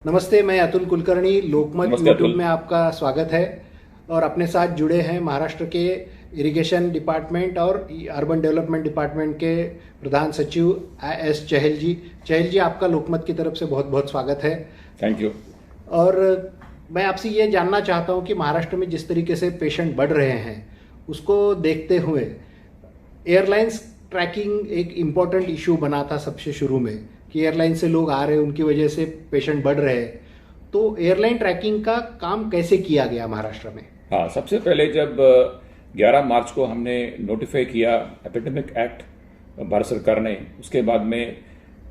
नमस्ते, मैं अतुल कुलकर्णी। लोकमत नमस्ते यूट्यूब अतुल। में आपका स्वागत है। और अपने साथ जुड़े हैं महाराष्ट्र के इरिगेशन डिपार्टमेंट और अर्बन डेवलपमेंट डिपार्टमेंट के प्रधान सचिव एस चहल जी। चहल जी, आपका लोकमत की तरफ से बहुत बहुत स्वागत है। Thank you. और मैं आपसे ये जानना चाहता हूँ कि महाराष्ट्र में जिस तरीके से पेशेंट बढ़ रहे हैं उसको देखते हुए एयरलाइंस ट्रैकिंग एक इम्पॉर्टेंट इशू बना था सबसे शुरू में, कि एयरलाइन से लोग आ रहे हैं, उनकी वजह से पेशेंट बढ़ रहे हैं। तो एयरलाइन ट्रैकिंग का काम कैसे किया गया महाराष्ट्र में? हाँ, सबसे पहले जब 11 मार्च को हमने नोटिफाई किया एपिडेमिक एक्ट भारत सरकार ने, उसके बाद में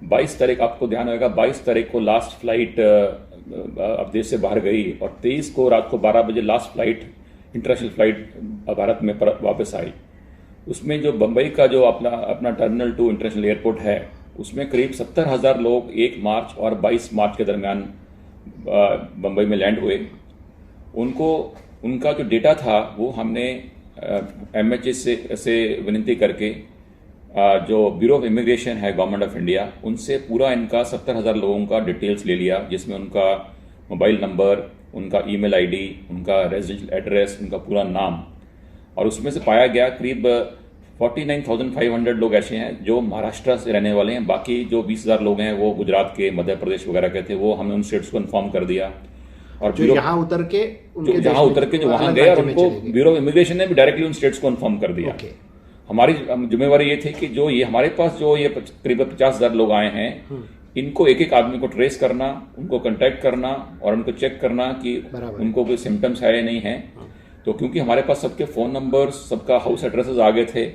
22 तारीख, आपको ध्यान होगा, 22 तारीख को लास्ट फ्लाइट अब देश से बाहर गई और 23 को रात को 12 बजे last flight, international flight Bharat में वापस आई। उसमें जो बम्बई का जो अपना टर्मिनल 2 इंटरनेशनल एयरपोर्ट है, उसमें करीब 70,000 लोग 1 मार्च और 22 मार्च के दरमियान बम्बई में लैंड हुए। उनका जो डेटा था वो हमने MHS से विनती करके जो ब्यूरो ऑफ इमिग्रेशन है गवर्नमेंट ऑफ इंडिया, उनसे पूरा इनका 70,000 लोगों का डिटेल्स ले लिया, जिसमें उनका मोबाइल नंबर, उनका ईमेल आईडी, उनका रेजिडेंशियल एड्रेस, उनका पूरा नाम। और उसमें से पाया गया करीब 49,500 लोग ऐसे हैं जो महाराष्ट्र से रहने वाले हैं। बाकी जो 20,000 लोग हैं वो गुजरात के, मध्य प्रदेश वगैरह के थे। वो हमने उन स्टेट्स को इन्फॉर्म कर दिया। और जो यहाँ उतर के जो वहां गए, और उनको ब्यूरो ऑफ इमिग्रेशन ने भी डायरेक्टली उन स्टेट्स को इन्फॉर्म कर दिया। हमारी जिम्मेवारी ये थी कि जो ये हमारे पास जो ये करीब 50,000 लोग आए हैं, इनको एक एक आदमी को ट्रेस करना, उनको कांटेक्ट करना और उनको चेक करना कि उनको कोई सिम्टम्स है या नहीं है। तो क्योंकि हमारे पास सबके फोन नंबर्स, सबका हाउस एड्रेसेस आ गए थे,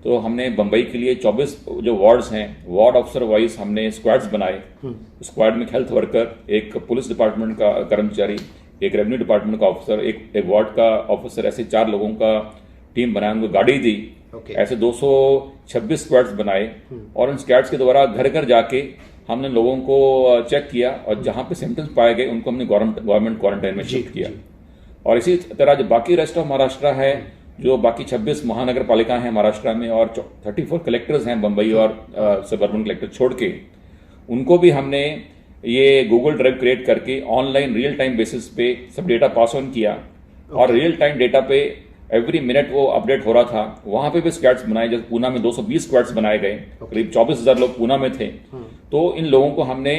तो हमने बंबई के लिए 24 जो वार्ड्स हैं, वार्ड ऑफिसर वाइज हमने स्क्वाड्स बनाए। स्क्वाड में हेल्थ वर्कर, एक पुलिस डिपार्टमेंट का कर्मचारी, एक रेवेन्यू डिपार्टमेंट का ऑफिसर, एक वार्ड का ऑफिसर, ऐसे 4 लोगों का टीम बनाया, उनको गाड़ी दी। ऐसे 226 स्क्वाड्स बनाए और उन स्क्वाड्स के द्वारा घर घर जाके हमने लोगों को चेक किया और जहां पे सिम्टम्स पाए गए उनको हमने गवर्नमेंट क्वारंटाइन में शिफ्ट किया। और इसी तरह जो बाकी रेस्ट ऑफ महाराष्ट्र है, जो बाकी 26 महानगर पालिका हैं महाराष्ट्र में और 34 कलेक्टर्स हैं बंबई और सबर्बन कलेक्टर छोड़ के, उनको भी हमने ये गूगल ड्राइव क्रिएट करके ऑनलाइन रियल टाइम बेसिस पे सब डेटा पास ऑन किया। और रियल टाइम डेटा पे एवरी मिनट वो अपडेट हो रहा था। वहां पे भी स्क्वाड्स बनाए, जैसे पूना में 220 स्क्वाड्स बनाए गए। करीब 24,000 लोग पूना में थे। तो इन लोगों को हमने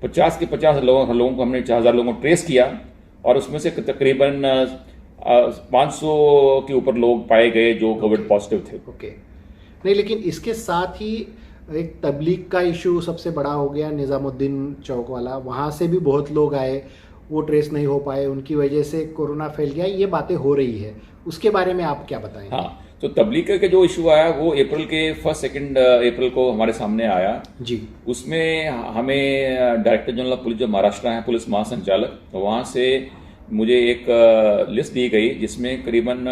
50 के 50 लोगों को हमने 4,000 लोगों को ट्रेस किया और उसमें से तकरीबन 500 के ऊपर लोग पाए गए जो कोविड पॉजिटिव थे। नहीं, लेकिन इसके साथ ही एक तबलीग का इशू सबसे बड़ा हो गया, निजामुद्दीन चौक वाला। वहां से भी बहुत लोग आए, वो ट्रेस नहीं हो पाए, उनकी वजह से कोरोना फैल गया। ये बातें हो रही है, उसके बारे में आप क्या बताएंगे? हाँ, तो तबलीग का जो इशू आया वो अप्रैल के 1-2 अप्रैल को हमारे सामने आया जी। उसमें हमें डायरेक्टर जनरल ऑफ पुलिस जो महाराष्ट्र है, पुलिस महासंचालक, तो वहां से मुझे एक लिस्ट दी गई जिसमें करीबन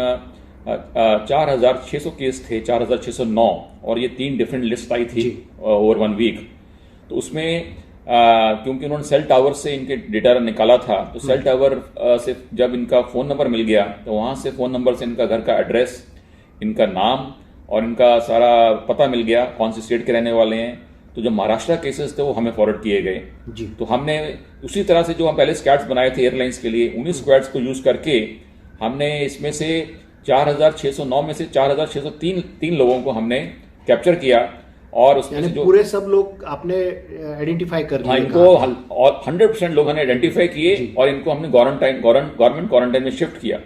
4,600 केस थे, 4,609, और ये 3 डिफरेंट लिस्ट आई थी ओवर 1 वीक। तो उसमें क्योंकि उन्होंने सेल टावर से इनके डेटा निकाला था, तो सेल टावर से जब इनका फोन नंबर मिल गया तो वहां से फोन नंबर से इनका घर का एड्रेस, इनका नाम और इनका सारा पता मिल गया, कौन सी स्टेट के रहने वाले हैं। तो जो महाराष्ट्र केसेस थे वो हमें फॉरवर्ड किए गए जी। तो हमने उसी तरह से जो हम पहले स्क्वाड्स बनाए थे एयरलाइंस के लिए, उन्हीं स्क्वाड्स को यूज करके हमने इसमें से 4,609 में से 4,603 लोगों को हमने कैप्चर किया। और उसमें से जो पूरे सब लोग आपने आइडेंटिफाई कर लिए? इनको 100% लोग हमने आइडेंटिफाई किए और इनको हमने गवर्नमेंट क्वारंटाइन में शिफ्ट किया।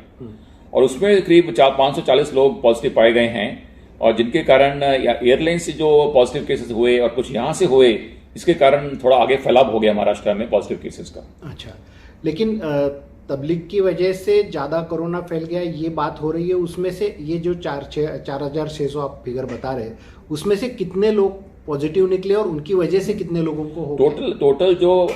और उसमें करीब 540 लोग पॉजिटिव पाए गए हैं, और जिनके कारण एयरलाइन से जो पॉजिटिव केसेस हुए और कुछ यहाँ से हुए, इसके कारण थोड़ा आगे फैलाव हो गया महाराष्ट्र में पॉजिटिव केसेस का। अच्छा, लेकिन तबलीग की वजह से ज्यादा कोरोना फैल गया, ये बात हो रही है। उसमें से ये जो 4,600 आप फिगर बता रहे, उसमें से कितने लोग पॉजिटिव निकले और उनकी वजह से कितने लोगों को हो टोटल जो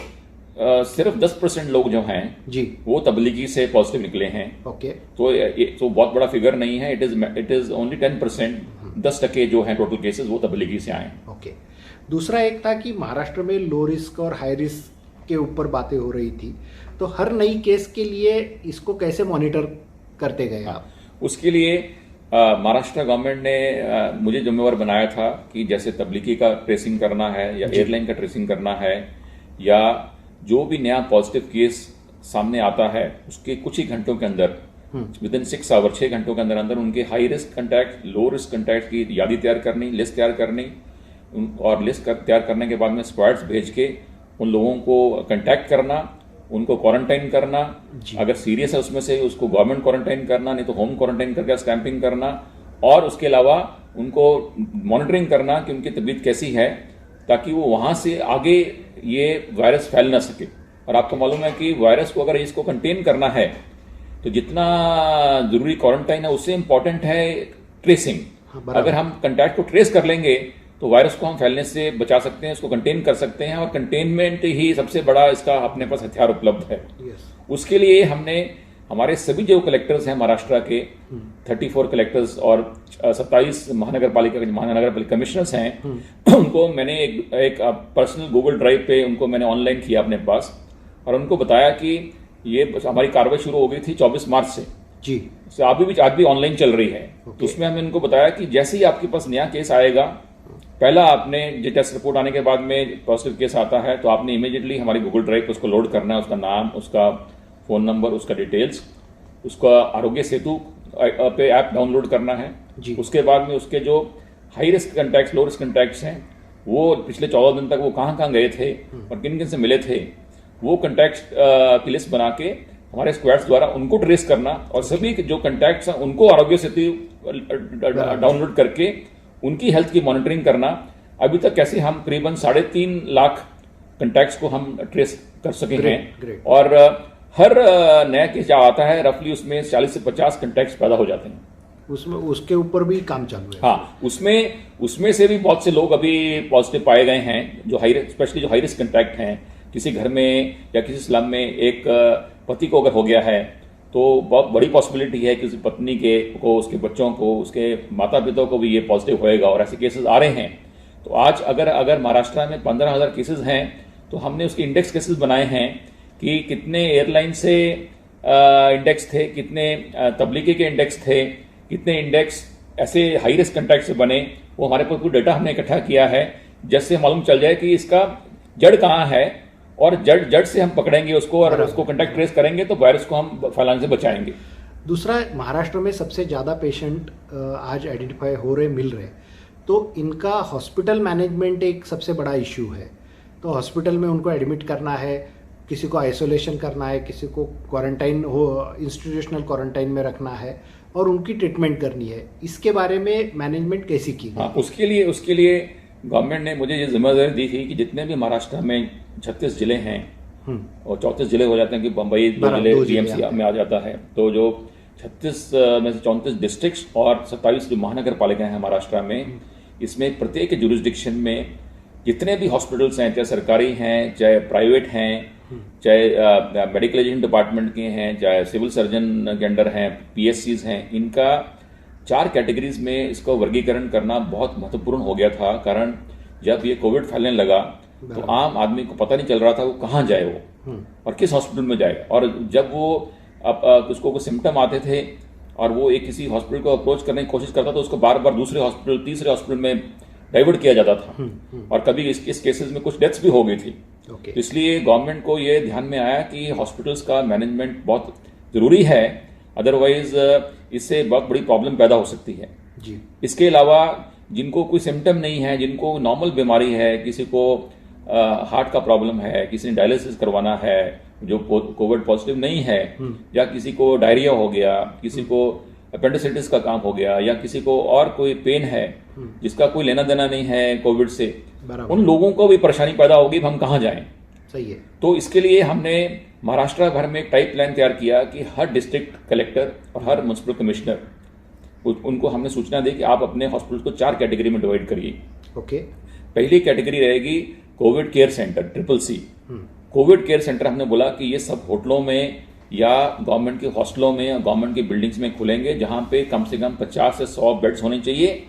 सिर्फ 10% लोग जो हैं जी, वो तबलीगी से पॉजिटिव निकले हैं। तो बहुत बड़ा फिगर नहीं है। इट इज ओनली 10%, 10% जो है टोटल केसेस वो तबलीगी से आए। दूसरा एक था कि महाराष्ट्र में लो रिस्क और हाई रिस्क के ऊपर बातें हो रही थी, तो हर नई केस के लिए इसको कैसे मॉनिटर करते गए आप? उसके लिए महाराष्ट्र गवर्नमेंट ने मुझे जिम्मेवार बनाया था कि जैसे तबलीगी का ट्रेसिंग करना है या एयरलाइन का ट्रेसिंग करना है या जो भी नया पॉजिटिव केस सामने आता है उसके कुछ ही घंटों के अंदर, विद इन 6 आवर, 6 घंटों के अंदर अंदर उनके high risk contact, low risk contact की यादी तैयार करनी, लिस्ट तैयार करनी, और लिस्ट तैयार करने के बाद में स्क्वाड्स भेज के उन लोगों को कंटैक्ट करना, उनको क्वारंटाइन करना, अगर सीरियस है उसमें से उसको गवर्नमेंट क्वारंटाइन करना, नहीं तो होम क्वारंटाइन करके स्टैंपिंग करना, और उसके अलावा उनको मॉनिटरिंग करना कि उनकी तबीयत कैसी है, ताकि वो वहां से आगे ये वायरस फैल ना सके। और आपको मालूम है कि वायरस को अगर इसको कंटेन करना है तो जितना जरूरी क्वारंटाइन है उससे इंपॉर्टेंट है ट्रेसिंग। अगर हम कंटैक्ट को ट्रेस कर लेंगे तो वायरस को हम फैलने से बचा सकते हैं, उसको कंटेन कर सकते हैं, और कंटेनमेंट ही सबसे बड़ा इसका अपने पास हथियार उपलब्ध है। उसके लिए हमने हमारे सभी जो कलेक्टर्स हैं महाराष्ट्र के 34 कलेक्टर्स और 27 महानगर पालिका कमिश्नर्स हैं, उनको मैंने एक पर्सनल गूगल ड्राइव पे उनको मैंने ऑनलाइन किया अपने पास, और उनको बताया कि ये हमारी कार्रवाई शुरू हो गई थी 24 मार्च से जी, आज भी ऑनलाइन चल रही है। तो उसमें हमने उनको बताया कि जैसे ही आपके पास नया केस आएगा, पहला आपने जो टेस्ट रिपोर्ट आने के बाद में पॉजिटिव केस आता है तो आपने इमीडिएटली हमारी गूगल ड्राइव पे उसको लोड करना है, उसका नाम, उसका फोन नंबर, उसका डिटेल्स, उसका आरोग्य सेतु पे ऐप डाउनलोड करना है जी। उसके बाद में उसके जो high risk contacts, low risk contacts हैं, वो पिछले 14 दिन तक वो कहाँ गए थे और किन किन से मिले थे, वो कंटैक्ट्स की लिस्ट बना के हमारे स्क्वाड्स द्वारा उनको ट्रेस करना, और सभी जो कंटैक्ट्स हैं उनको आरोग्य सेतु डाउनलोड करके उनकी हेल्थ की मॉनिटरिंग करना। अभी तक कैसे हम करीबन 3.5 लाख कंटैक्ट्स को हम ट्रेस कर सके हैं, और हर नया केस जब आता है रफली उसमें 40 से 50 कंटैक्ट्स पैदा हो जाते हैं। उसमें उसके ऊपर भी काम चालू है। हाँ, उसमें से भी बहुत से लोग अभी पॉजिटिव पाए गए हैं, जो स्पेशली जो हाई रिस्क कंटैक्ट हैं। किसी घर में या किसी स्लम में एक पति को अगर हो गया है तो बहुत बड़ी पॉसिबिलिटी है कि उसकी पत्नी को, उसके बच्चों को, उसके माता पिता को भी ये पॉजिटिव होएगा, और ऐसे केसेस आ रहे हैं। तो आज अगर महाराष्ट्र में 15,000 केसेस हैं तो हमने उसके इंडेक्स केसेस बनाए हैं कि कितने एयरलाइन से इंडेक्स थे, कितने तबलीगी के इंडेक्स थे, कितने इंडेक्स ऐसे हाई रिस्क कंटैक्ट से बने, वो हमारे पास कुछ डेटा हमने इकट्ठा किया है, जिससे मालूम चल जाए कि इसका जड़ कहाँ है, और जड़ से हम पकड़ेंगे उसको और उसको कंटैक्ट ट्रेस करेंगे तो वायरस को हम फैलाने से बचाएंगे। दूसरा, महाराष्ट्र में सबसे ज़्यादा पेशेंट आज आइडेंटिफाई हो रहे, मिल रहे, तो इनका हॉस्पिटल मैनेजमेंट एक सबसे बड़ा इश्यू है। तो हॉस्पिटल में उनको एडमिट करना है, किसी को आइसोलेशन करना है, किसी को क्वारंटाइन इंस्टीट्यूशनल क्वारंटाइन में रखना है, और उनकी ट्रीटमेंट करनी है। इसके बारे में मैनेजमेंट कैसी की गई? हाँ, उसके लिए गवर्नमेंट ने मुझे ये जिम्मेदारी दी थी कि जितने भी महाराष्ट्र में 36 जिले हैं और 34 जिले हो जाते हैं कि बम्बई 2 जिले डीएमसी में आ जाता है, तो जो 36 में से 34 डिस्ट्रिक्ट्स और 27 जो महानगर पालिकाएं हैं महाराष्ट्र में, इसमें प्रत्येक जुरिस्डिक्शन में जितने भी हॉस्पिटल्स हैं, चाहे सरकारी हैं, चाहे प्राइवेट हैं, चाहे मेडिकल एजुकेशन डिपार्टमेंट के हैं, चाहे सिविल सर्जन के अंडर हैं, पीएससीज हैं, इनका 4 कैटेगरीज में इसका वर्गीकरण करना बहुत महत्वपूर्ण हो गया था। कारण जब ये कोविड फैलने लगा तो आम आदमी को पता नहीं चल रहा था वो कहाँ जाए वो और किस हॉस्पिटल में जाए, और जब वो उसको कोई सिम्टम आते थे और वो एक किसी हॉस्पिटल को अप्रोच करने की कोशिश करता तो उसको बार बार दूसरे हॉस्पिटल, तीसरे हॉस्पिटल में डाइवर्ट किया जाता था, और कभी इस केसेस में कुछ डेथ्स भी हो गई थी। तो इसलिए गवर्नमेंट को ये ध्यान में आया कि हॉस्पिटल्स का मैनेजमेंट बहुत जरूरी है, अदरवाइज इससे बहुत बड़ी प्रॉब्लम पैदा हो सकती है जी। इसके अलावा जिनको कोई सिम्टम नहीं है, जिनको नॉर्मल बीमारी है, किसी को हार्ट का प्रॉब्लम है, किसी ने डायलिसिस करवाना है जो कोविड पॉजिटिव नहीं है, या किसी को डायरिया हो गया, किसी को अपेंडिसाइटिस का काम हो गया, या किसी को और कोई पेन है जिसका कोई लेना देना नहीं है कोविड से, उन लोगों को भी परेशानी पैदा होगी हम कहाँ जाएं। सही है। तो इसके लिए हमने महाराष्ट्र भर में एक टाइप प्लान तैयार किया कि हर डिस्ट्रिक्ट कलेक्टर और हर म्युनिसिपल कमिश्नर, उनको हमने सूचना दी कि आप अपने हॉस्पिटल को 4 कैटेगरी में डिवाइड करिए। ओके। पहली कैटेगरी रहेगी Covid care centre, CCC। Covid care centre हमने बोला कि ये सब होटलों में या गवर्नमेंट के हॉस्टलों में या गवर्नमेंट की बिल्डिंग्स में खुलेंगे, जहां पे कम से कम 50 से 100 बेड्स होने चाहिए,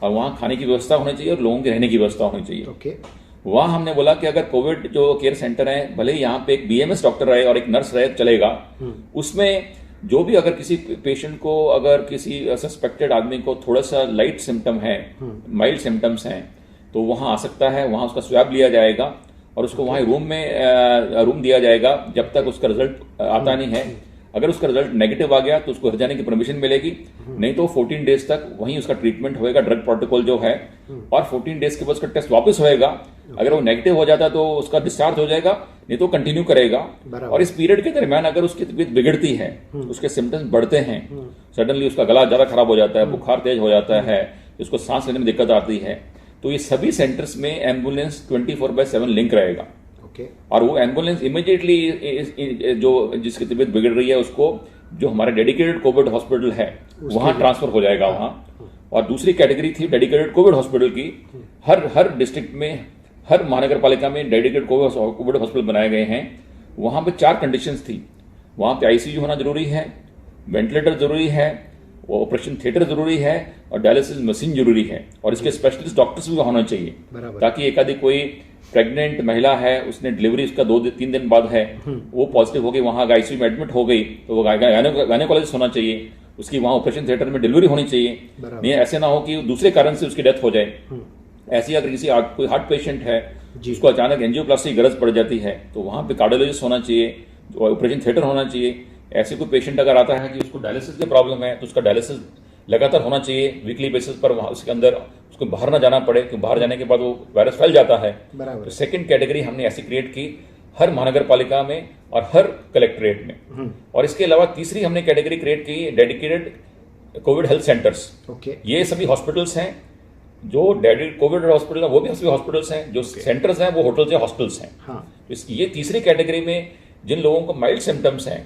और वहां खाने की व्यवस्था होनी चाहिए और लोगों के रहने की व्यवस्था होनी चाहिए। ओके। वहां हमने बोला कि अगर कोविड जो केयर सेंटर है, भले ही यहाँ पे एक BMS डॉक्टर रहे और एक नर्स रहे चलेगा, उसमें जो भी अगर किसी पेशेंट को, अगर किसी सस्पेक्टेड आदमी को थोड़ा सा लाइट सिम्टम है, माइल्ड सिम्टम्स हैं, तो वहां आ सकता है, वहां उसका स्वैब लिया जाएगा और उसको वहाँ रूम दिया जाएगा जब तक उसका रिजल्ट आता नहीं है। अगर उसका रिजल्ट नेगेटिव आ गया तो उसको घर जाने की परमिशन मिलेगी, नहीं तो 14 डेज तक वहीं उसका ट्रीटमेंट होएगा, ड्रग प्रोटोकॉल जो है, और 14 डेज के बाद उसका टेस्ट वापस होएगा। अगर वो नेगेटिव हो जाता तो उसका डिस्चार्ज हो जाएगा, नहीं तो कंटिन्यू करेगा। और इस पीरियड के दरमियान अगर उसकी तबीयत बिगड़ती है, उसके सिम्टम्स बढ़ते हैं, सडनली उसका गला ज्यादा खराब हो जाता है, बुखार तेज हो जाता है, उसको सांस लेने में दिक्कत आती है, तो ये सभी सेंटर्स में एम्बुलेंस 24/7 लिंक रहेगा। और वो एम्बुलेंस इमीडिएटली जो जिसकी तबीयत बिगड़ रही है उसको जो हमारा डेडिकेटेड कोविड हॉस्पिटल है वहां ट्रांसफर हो जाएगा वहां। और दूसरी कैटेगरी थी डेडिकेटेड कोविड हॉस्पिटल की। हर डिस्ट्रिक्ट में, हर महानगर पालिका में डेडिकेटेड कोविड हॉस्पिटल बनाए गए हैं। वहां पे 4 कंडीशंस थी। वहां पे आईसीयू होना जरूरी है, वेंटिलेटर जरूरी है, ऑपरेशन थिएटर जरूरी है, और डायलिसिस मशीन जरूरी है, और इसके स्पेशलिस्ट डॉक्टर्स भी होना चाहिए, ताकि एक आधी कोई प्रेग्नेंट महिला है, उसने डिलीवरी उसका 2-3 दिन बाद है, वो पॉजिटिव हो गई, वहां आईसीयू में एडमिट हो गई, तो वो गायनेकोलॉजिस्ट होना चाहिए, उसकी वहां ऑपरेशन थिएटर में डिलीवरी होनी चाहिए। नहीं ऐसे ना हो कि दूसरे कारण से उसकी डेथ हो जाए। ऐसी अगर किसी कोई हार्ट पेशेंट है उसको अचानक एंजियोप्लास्टी की गरज पड़ जाती है तो वहां पे कार्डियोलॉजिस्ट होना चाहिए, ऑपरेशन थिएटर होना चाहिए। ऐसे कोई पेशेंट अगर आता है कि उसको डायलिसिस की प्रॉब्लम है तो उसका डायलिसिस लगातार होना चाहिए वीकली बेसिस पर, उसके अंदर उसको बाहर ना जाना पड़े, क्योंकि बाहर जाने के बाद वो वायरस फैल जाता है। तो सेकंड कैटेगरी हमने ऐसी क्रिएट की हर महानगर पालिका में और हर कलेक्ट्रेट में। और इसके अलावा तीसरी हमने कैटेगरी क्रिएट की डेडिकेटेड कोविड हेल्थ सेंटर्स। ये सभी हॉस्पिटल्स हैं जो डेडिकेटेड कोविड हॉस्पिटल है, वो भी सभी हॉस्पिटल्स हैं, जो सेंटर्स हैं वो होटल्स या हॉस्टल्स हैं। ये तीसरी कैटेगरी में जिन लोगों को माइल्ड सिम्टम्स हैं,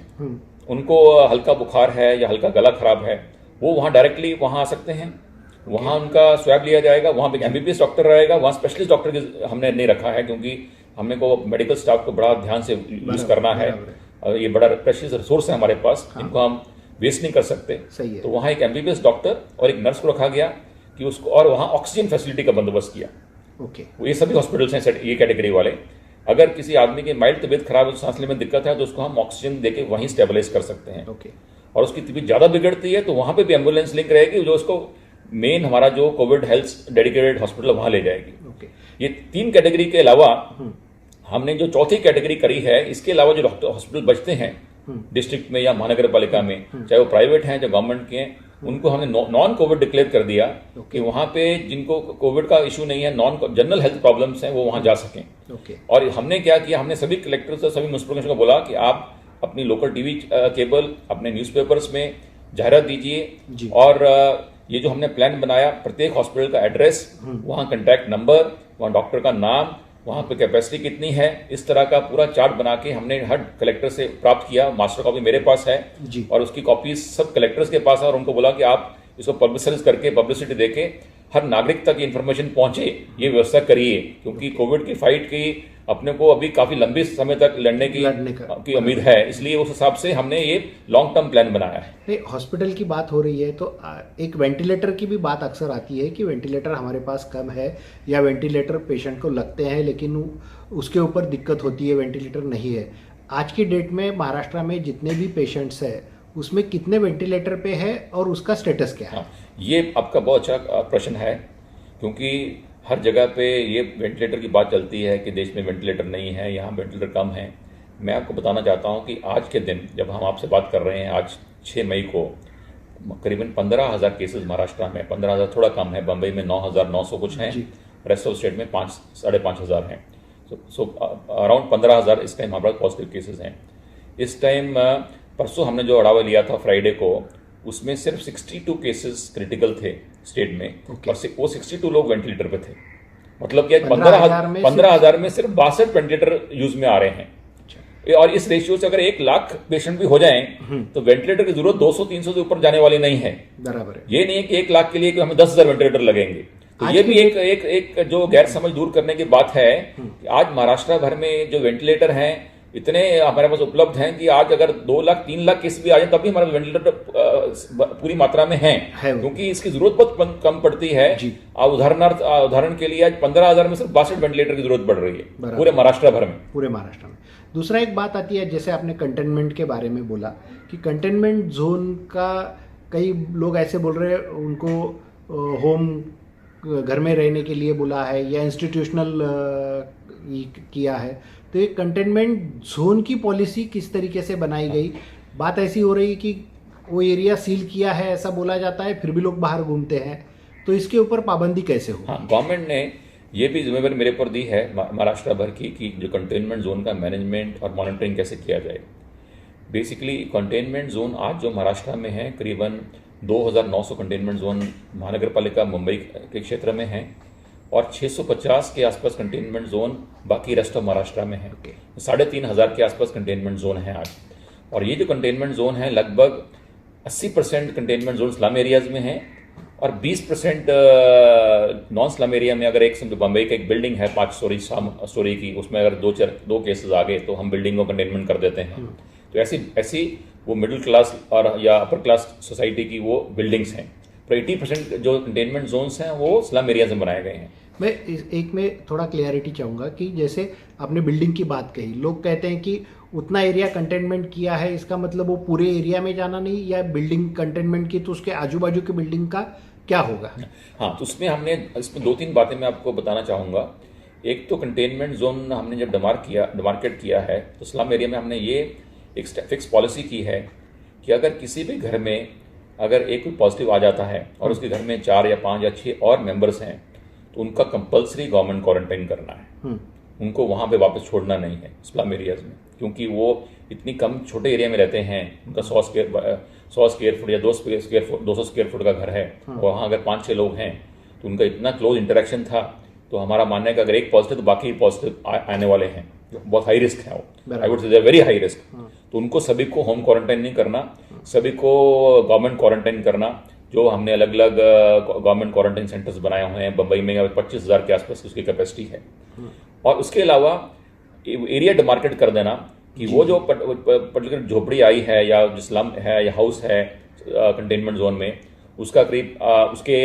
उनको हल्का बुखार है या हल्का गला खराब है, वो वहां डायरेक्टली वहां आ सकते हैं। वहां उनका स्वैब लिया जाएगा, वहां पे एमबीबीएस डॉक्टर रहेगा, वहां स्पेशलिस्ट डॉक्टर हमने नहीं रखा है क्योंकि हमने को मेडिकल स्टाफ को बड़ा ध्यान से यूज करना है। और ये बड़ा प्रेशियस रिसोर्स है हमारे पास, इनको हम वेस्ट नहीं कर सकते। तो वहां एक एमबीबीएस डॉक्टर और एक नर्स को रखा गया कि उसको, और वहां ऑक्सीजन फैसिलिटी का बंदोबस्त किया। ये सभी हॉस्पिटल्स हैं ये कैटेगरी वाले। अगर किसी आदमी की माइल्ड तबीयत खराब है, सांस लेने में दिक्कत है, तो उसको हम ऑक्सीजन देके वहीं स्टेबलाइज कर सकते हैं। और उसकी तबीयत ज्यादा बिगड़ती है तो वहां पे भी एम्बुलेंस लिंक रहेगी जो उसको मेन हमारा जो कोविड हेल्थ डेडिकेटेड हॉस्पिटल वहां ले जाएगी। ये 3 कैटेगरी के अलावा हमने जो चौथी कैटेगरी करी है, इसके अलावा जो डॉक्टर हॉस्पिटल बचते हैं डिस्ट्रिक्ट में या महानगर पालिका में, चाहे वो प्राइवेट हैं चाहे गवर्नमेंट के हैं, उनको हमने नॉन कोविड डिक्लेयर कर दिया कि वहां पे जिनको कोविड का इशू नहीं है, नॉन जनरल हेल्थ प्रॉब्लम्स हैं, वो वहां जा सकें। और हमने क्या किया, हमने सभी कलेक्टर्स और सभी म्युनिसिपल को बोला कि आप अपनी लोकल टीवी केबल, अपने न्यूज़पेपर्स में जाहिरात दीजिए। और ये जो हमने प्लान बनाया, प्रत्येक हॉस्पिटल का एड्रेस, वहां कॉन्टैक्ट नंबर, वहां डॉक्टर का नाम, वहां पे कैपेसिटी कितनी है, इस तरह का पूरा चार्ट बना के हमने हर कलेक्टर से प्राप्त किया। मास्टर कॉपी मेरे पास है और उसकी कॉपी सब कलेक्टर्स के पास है, और उनको बोला कि आप इसको पब्लिसाइज करके, पब्लिसिटी देके हर नागरिक तक इन्फॉर्मेशन पहुंचे, ये व्यवस्था करिए। क्योंकि कोविड की फाइट की अपने को अभी काफी लंबे समय तक लड़ने की उम्मीद है, इसलिए उस हिसाब से हमने ये लॉन्ग टर्म प्लान बनाया है। हॉस्पिटल की बात हो रही है तो एक वेंटिलेटर की भी बात अक्सर आती है कि वेंटिलेटर हमारे पास कम है, या वेंटिलेटर पेशेंट को लगते हैं लेकिन उसके ऊपर दिक्कत होती है, वेंटिलेटर नहीं है। आज की डेट में महाराष्ट्र में जितने भी पेशेंट्स हैं उसमें कितने वेंटिलेटर पे है और उसका स्टेटस क्या है? ये आपका बहुत अच्छा प्रश्न है, क्योंकि हर जगह पे ये वेंटिलेटर की बात चलती है कि देश में वेंटिलेटर नहीं है, यहाँ वेंटिलेटर कम है। मैं आपको बताना चाहता हूँ कि आज के दिन जब हम आपसे बात कर रहे हैं, आज 6 मई को करीबन 15,000 केसेस महाराष्ट्र में, 15,000 थोड़ा कम है, बम्बई में 9,900 कुछ हैं, रेस्ट ऑफ स्टेट में 5,500 हैं। सो अराउंड 15,000 इस टाइम हमारे पास पॉजिटिव केसेस हैं। इस टाइम परसों हमने जो अड़ावा लिया था फ्राइडे को, उसमें सिर्फ 62 केसेस क्रिटिकल थे स्टेट में, और वो 62 लोग वेंटिलेटर पे थे। मतलब कि 15,000 में सिर्फ 62 वेंटिलेटर यूज में आ रहे हैं। और इस रेशियो से अगर 1 लाख पेशेंट भी हो जाएं तो वेंटिलेटर की जरूरत 200-300 से ऊपर जाने वाली नहीं है। बराबर है। ये नहीं है कि 1 लाख के लिए कि हमें 10,000 वेंटिलेटर लगेंगे। तो ये भी एक जो गैर समझ दूर करने की बात है कि आज महाराष्ट्र भर में जो वेंटिलेटर हैं इतने हमारे पास उपलब्ध हैं कि आज अगर 2 लाख 3 लाख केस भी आ जाए तब भी हमारे वेंटिलेटर पूरी मात्रा में हैं, क्योंकि इसकी जरूरत बहुत कम पड़ती है। उदाहरण के लिए आज 15,000 में सिर्फ 62 वेंटिलेटर की जरूरत पड़ रही है पूरे महाराष्ट्र भर में। पूरे महाराष्ट्र में। दूसरा एक बात आती है, जैसे आपने कंटेनमेंट के बारे में बोला कि कंटेनमेंट जोन का कई लोग ऐसे बोल रहे हैं उनको होम घर में रहने के लिए बोला है या इंस्टीट्यूशनल किया है, तो ये कंटेनमेंट जोन की पॉलिसी किस तरीके से बनाई गई? बात ऐसी हो रही कि वो एरिया सील किया है ऐसा बोला जाता है, फिर भी लोग बाहर घूमते हैं, तो इसके ऊपर पाबंदी कैसे हो? हाँ, गवर्नमेंट ने ये भी जिम्मेदारी मेरे पर दी है महाराष्ट्र भर की कि जो कंटेनमेंट जोन का मैनेजमेंट और मॉनिटरिंग कैसे किया जाए। बेसिकली कंटेनमेंट जोन आज जो महाराष्ट्र में है, करीबन 2900 कंटेनमेंट जोन महानगर पालिका मुंबई के क्षेत्र में है और 650 के आसपास कंटेनमेंट जोन बाकी रेस्ट ऑफ महाराष्ट्र में है। 3500 के आसपास कंटेनमेंट जोन है आज। और ये जो कंटेनमेंट जोन है, लगभग 80% कंटेनमेंट जोन स्लम एरियाज में है और 20% नॉन स्लम एरिया में। अगर एक समझो बम्बई का एक बिल्डिंग है 5 स्टोरी की, उसमें अगर दो केसेस आ गए तो हम बिल्डिंग को कंटेनमेंट कर देते हैं। तो ऐसी वो मिडिल क्लास और या अपर क्लास सोसाइटी की वो बिल्डिंग्स हैं। तो 80% जो कंटेनमेंट जोन्स हैं वो स्लम एरियाज में बनाए गए हैं। मैं एक में थोड़ा क्लियरिटी चाहूँगा कि जैसे आपने बिल्डिंग की बात कही, लोग कहते हैं कि उतना एरिया कंटेनमेंट किया है, इसका मतलब वो पूरे एरिया में जाना नहीं, या बिल्डिंग कंटेनमेंट की तो उसके आजू बाजू की बिल्डिंग का क्या होगा? हाँ, तो इसमें 2-3 बातें मैं आपको बताना चाहूँगा। एक तो कंटेनमेंट जोन हमने जब डिमार्केट किया है तो स्लम एरिया में हमने ये एक फिक्स पॉलिसी की है कि अगर किसी भी घर में अगर एक कोई पॉजिटिव आ जाता है और उसके घर में 4 या 5 या 6 और मेंबर्स हैं तो उनका कंपलसरी गवर्नमेंट क्वारंटाइन करना है। उनको वहाँ पे वापस छोड़ना नहीं है स्लम एरियाज में, क्योंकि वो इतनी कम छोटे एरिया में रहते हैं। उनका 100 स्क्वायर फुट या 200 स्क्वायर फुट का घर है, वहाँ अगर 5-6 लोग हैं तो उनका इतना क्लोज इंटरेक्शन था। तो हमारा मानना है कि अगर एक पॉजिटिव तो बाकी पॉजिटिव आने वाले हैं। बहुत हाई रिस्क है वो, I would say very high risk. तो उनको सभी को होम क्वारंटाइन नहीं करना, सभी को गवर्नमेंट क्वारंटाइन करना। जो हमने अलग अलग गवर्नमेंट क्वारंटाइन सेंटर्स बनाए हुए हैं बम्बई में, 25,000 के आसपास उसकी कैपेसिटी है। और उसके अलावा एरिया डिमार्केट कर देना कि वो जो पर्टिकुलर झोपड़ी आई है या जो स्लम है या हाउस है कंटेनमेंट जोन में, उसका करीब उसके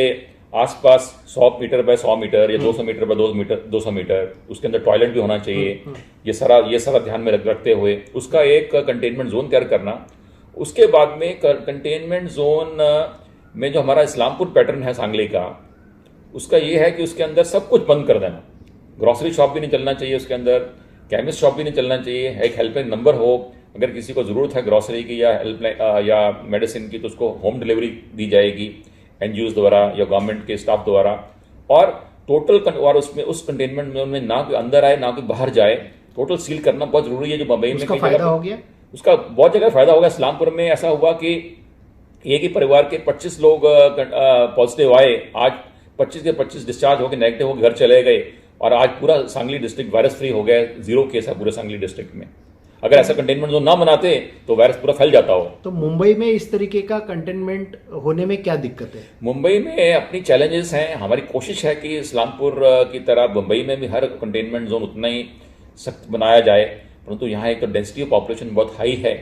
आसपास 100 मीटर बाय 100 मीटर या 200 मीटर बाय 200 मीटर उसके अंदर टॉयलेट भी होना चाहिए। ये सारा ध्यान में रखते हुए उसका एक कंटेनमेंट जोन तैयार करना। उसके बाद में कंटेनमेंट जोन में जो हमारा इस्लामपुर पैटर्न है सांगली का, उसका ये है कि उसके अंदर सब कुछ बंद कर देना। ग्रोसरी शॉप भी नहीं चलना चाहिए उसके अंदर, केमिस्ट शॉप भी नहीं चलना चाहिए। एक हेल्पलाइन नंबर हो, अगर किसी को ज़रूरत है ग्रोसरी की या मेडिसिन की तो उसको होम डिलीवरी दी जाएगी एनजीओ द्वारा या गवर्नमेंट के स्टाफ द्वारा। और टोटल और उसमें उस कंटेनमेंट जोन में ना कोई अंदर आए ना कोई बाहर जाए, टोटल सील करना बहुत जरूरी है। जो मुंबई में फायदा हो गया, उसका बहुत जगह फायदा होगा। इस्लामपुर में ऐसा हुआ कि एक ही परिवार के 25 लोग पॉजिटिव आए, आज 25 के 25 डिस्चार्ज होकर नेगेटिव होकर घर चले गए और आज पूरा सांगली डिस्ट्रिक्ट वायरस फ्री हो गया। 0 केस है पूरे सांगली डिस्ट्रिक्ट में। अगर ऐसा कंटेनमेंट जोन ना बनाते तो वायरस पूरा फैल जाता हो। तो मुंबई में इस तरीके का कंटेनमेंट होने में क्या दिक्कत है? मुंबई में अपनी चैलेंजेस हैं। हमारी कोशिश है कि इस्लामपुर की तरह मुंबई में भी हर कंटेनमेंट जोन उतना ही सख्त बनाया जाए, परंतु यहाँ एक तो डेंसिटी ऑफ पॉपुलेशन बहुत हाई है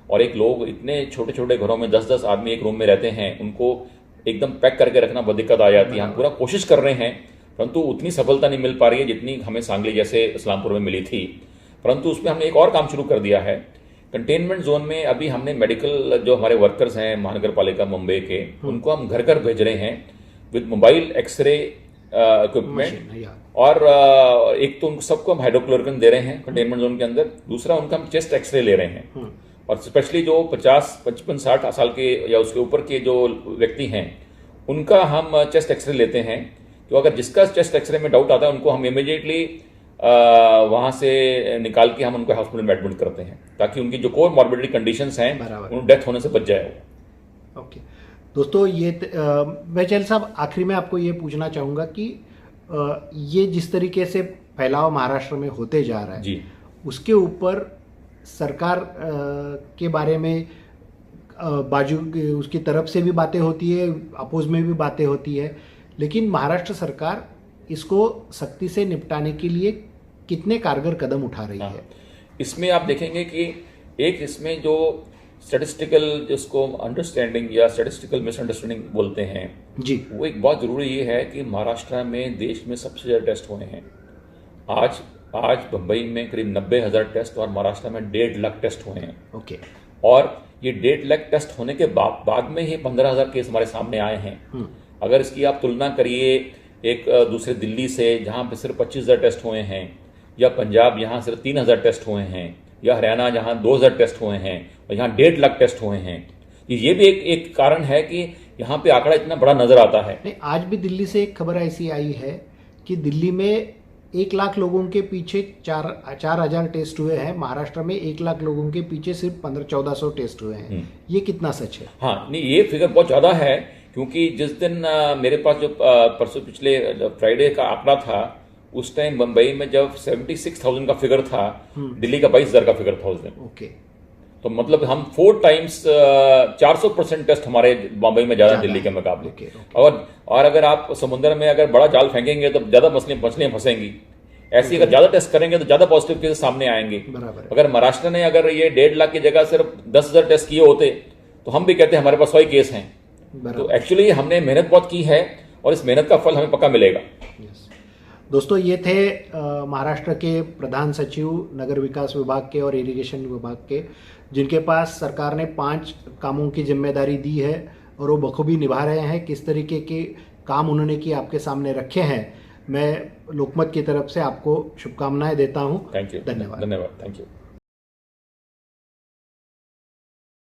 और एक लोग इतने छोटे छोटे घरों में 10-10 आदमी एक रूम में रहते हैं, उनको एकदम पैक करके रखना बहुत दिक्कत आ जाती है। हम पूरा कोशिश कर रहे हैं परंतु उतनी सफलता नहीं मिल पा रही है जितनी हमें सांगली जैसे इस्लामपुर में मिली थी। परंतु उसमें हमने एक और काम शुरू कर दिया है। कंटेनमेंट जोन में अभी हमने मेडिकल जो हमारे वर्कर्स हैं महानगर पालिका मुंबई के, उनको हम घर घर भेज रहे हैं विद मोबाइल एक्सरे इक्विपमेंट। और एक तो उनको सबको हम हाइड्रोक्लोरोक्विन दे रहे हैं कंटेनमेंट जोन के अंदर, दूसरा उनका हम चेस्ट एक्सरे ले रहे हैं। और स्पेशली जो 50, 55, 60 साल के या उसके ऊपर के जो व्यक्ति हैं उनका हम चेस्ट एक्सरे लेते हैं। तो अगर जिसका चेस्ट एक्सरे में डाउट आता है उनको हम इमीडिएटली वहां से निकाल के हम उनको हॉस्पिटल में एडमिट करते हैं ताकि उनकी जो कोर मॉर्बिडिटी कंडीशंस हैं उन डेथ होने से बच जाए। ओके दोस्तों, ये वैचल साहब आखिरी में आपको ये पूछना चाहूँगा कि ये जिस तरीके से फैलाव महाराष्ट्र में होते जा रहा है जी, उसके ऊपर सरकार के बारे में बाजू उसकी तरफ से भी बातें होती है, अपोज में भी बातें होती है, लेकिन महाराष्ट्र सरकार इसको सख्ती से निपटाने के लिए कितने कारगर कदम उठा रही है? इसमें आप देखेंगे कि एक इसमें जो स्टैटिस्टिकल जिसको अंडरस्टैंडिंग या स्टैटिस्टिकल मिसअंडरस्टैंडिंग बोलते हैं जी, वो एक बहुत जरूरी ये है कि महाराष्ट्र में देश में सबसे ज़्यादा टेस्ट हुए हैं। आज मुंबई में करीब 90,000 टेस्ट और महाराष्ट्र में 1.5 लाख टेस्ट हुए हैं। ओके। और ये 1.5 लाख टेस्ट होने के बाद में ही 15,000 केस हमारे सामने आए हैं। अगर इसकी आप तुलना करिए एक दूसरे दिल्ली से जहाँ पे सिर्फ 25,000 टेस्ट हुए हैं, या पंजाब यहाँ सिर्फ 3,000 टेस्ट हुए हैं, या हरियाणा जहाँ 2,000 टेस्ट हुए हैं और यहाँ 1.5 लाख टेस्ट हुए हैं। ये भी एक कारण है कि यहाँ पे आंकड़ा इतना बड़ा नजर आता है। नहीं, आज भी दिल्ली से एक खबर ऐसी आई है कि दिल्ली में 1 लाख लोगों के पीछे 4,000 टेस्ट हुए हैं, महाराष्ट्र में 1 लाख लोगों के पीछे सिर्फ 1500-1400 टेस्ट हुए हैं। ये कितना सच है? हाँ, नहीं, ये फिगर बहुत ज्यादा है, क्योंकि जिस दिन मेरे पास जो परसों पिछले फ्राइडे का आंकड़ा था, उस टाइम मुंबई में जब 76,000 का फिगर था, दिल्ली का 22,000 का फिगर था उस दिन। ओके, तो मतलब हम 4 टाइम्स 400% टेस्ट हमारे बॉम्बे में ज्यादा दिल्ली के मुकाबले। और अगर आप समुद्र में अगर बड़ा जाल फेंकेंगे तो ज्यादा मछलियां फंसेंगी। ऐसे अगर ज्यादा टेस्ट करेंगे तो ज्यादा पॉजिटिव केस सामने आएंगे। अगर महाराष्ट्र ने अगर ये 1.5 लाख की जगह सिर्फ 10,000 टेस्ट किए होते तो हम भी कहते हैं हमारे पास 100 केस हैं। तो एक्चुअली हमने मेहनत बहुत की है और इस मेहनत का फल हमें पक्का मिलेगा। दोस्तों, ये थे महाराष्ट्र के प्रधान सचिव नगर विकास विभाग के और इरिगेशन विभाग के, जिनके पास सरकार ने 5 कामों की जिम्मेदारी दी है और वो बखूबी निभा रहे हैं। किस तरीके के काम उन्होंने किए आपके सामने रखे हैं। मैं लोकमत की तरफ से आपको शुभकामनाएं देता हूं। Thank you. धन्यवाद। Thank you.